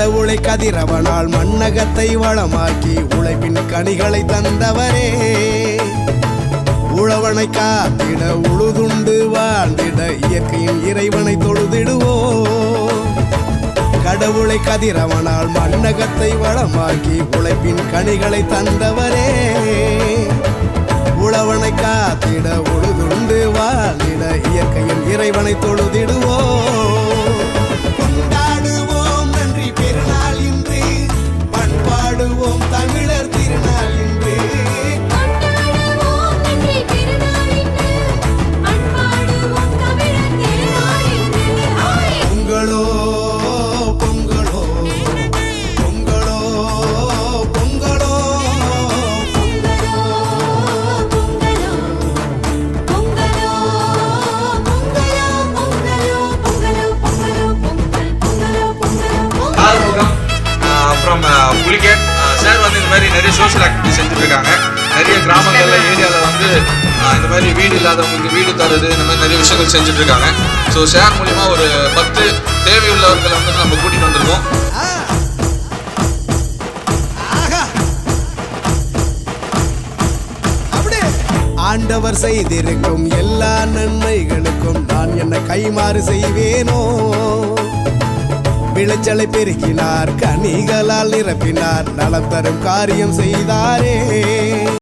கடவுளை கதிரவனால் மண்ணகத்தை வளமாக்கி உழைப்பின் கனிகளை தந்தவரே. உழவனை காத்திட உழுதுண்டு வாழ்ந்திட இயற்கையின் இறைவனை தொழுதிடுவோம். கடவுளை கதிரவனால் மண்ணகத்தை வளமாக்கி உழைப்பின் கனிகளை தந்தவரே. உழவனை காத்திட உழுதுண்டு வாழ்ந்திட இயற்கையின் இறைவனை தொழுதிடுவோம். கொண்டாடுவோம் நன்றி பெருநாள் இன்று, பண்பாடுவோம் தமிழர் திருநாள் இன்று. பொங்கலோ பொங்கலோ பொங்கலோ பொங்கலோ அப்புறம் புலிகேட் சார் வந்து இந்த மாதிரி நிறைய சோஷியல் ஆக்டிவிட்டி செஞ்சுட்டு இருக்காங்க. நிறைய கிராமங்கள்ல ஏரியாவில் வந்து இந்த மாதிரி வீடு இல்லாதவங்களுக்கு வீடு தருது, இந்த மாதிரி நிறைய விஷயங்கள் செஞ்சுட்டு இருக்காங்க. ஸோ ஷேர் மூலிமா ஒரு 10 தேவையுள்ளவர்களை வந்து நம்ம கூட்டிட்டு வந்திருக்கோம். ஆண்டவர் செய்திருக்கும் எல்லா நன்மைகளுக்கும் நான் என்ன கைமாறு செய்வேனோ. விளைச்சலை பெருக்கினார், கனிகளால் நிரப்பினார், நலம் தரும் காரியம் செய்தாரே.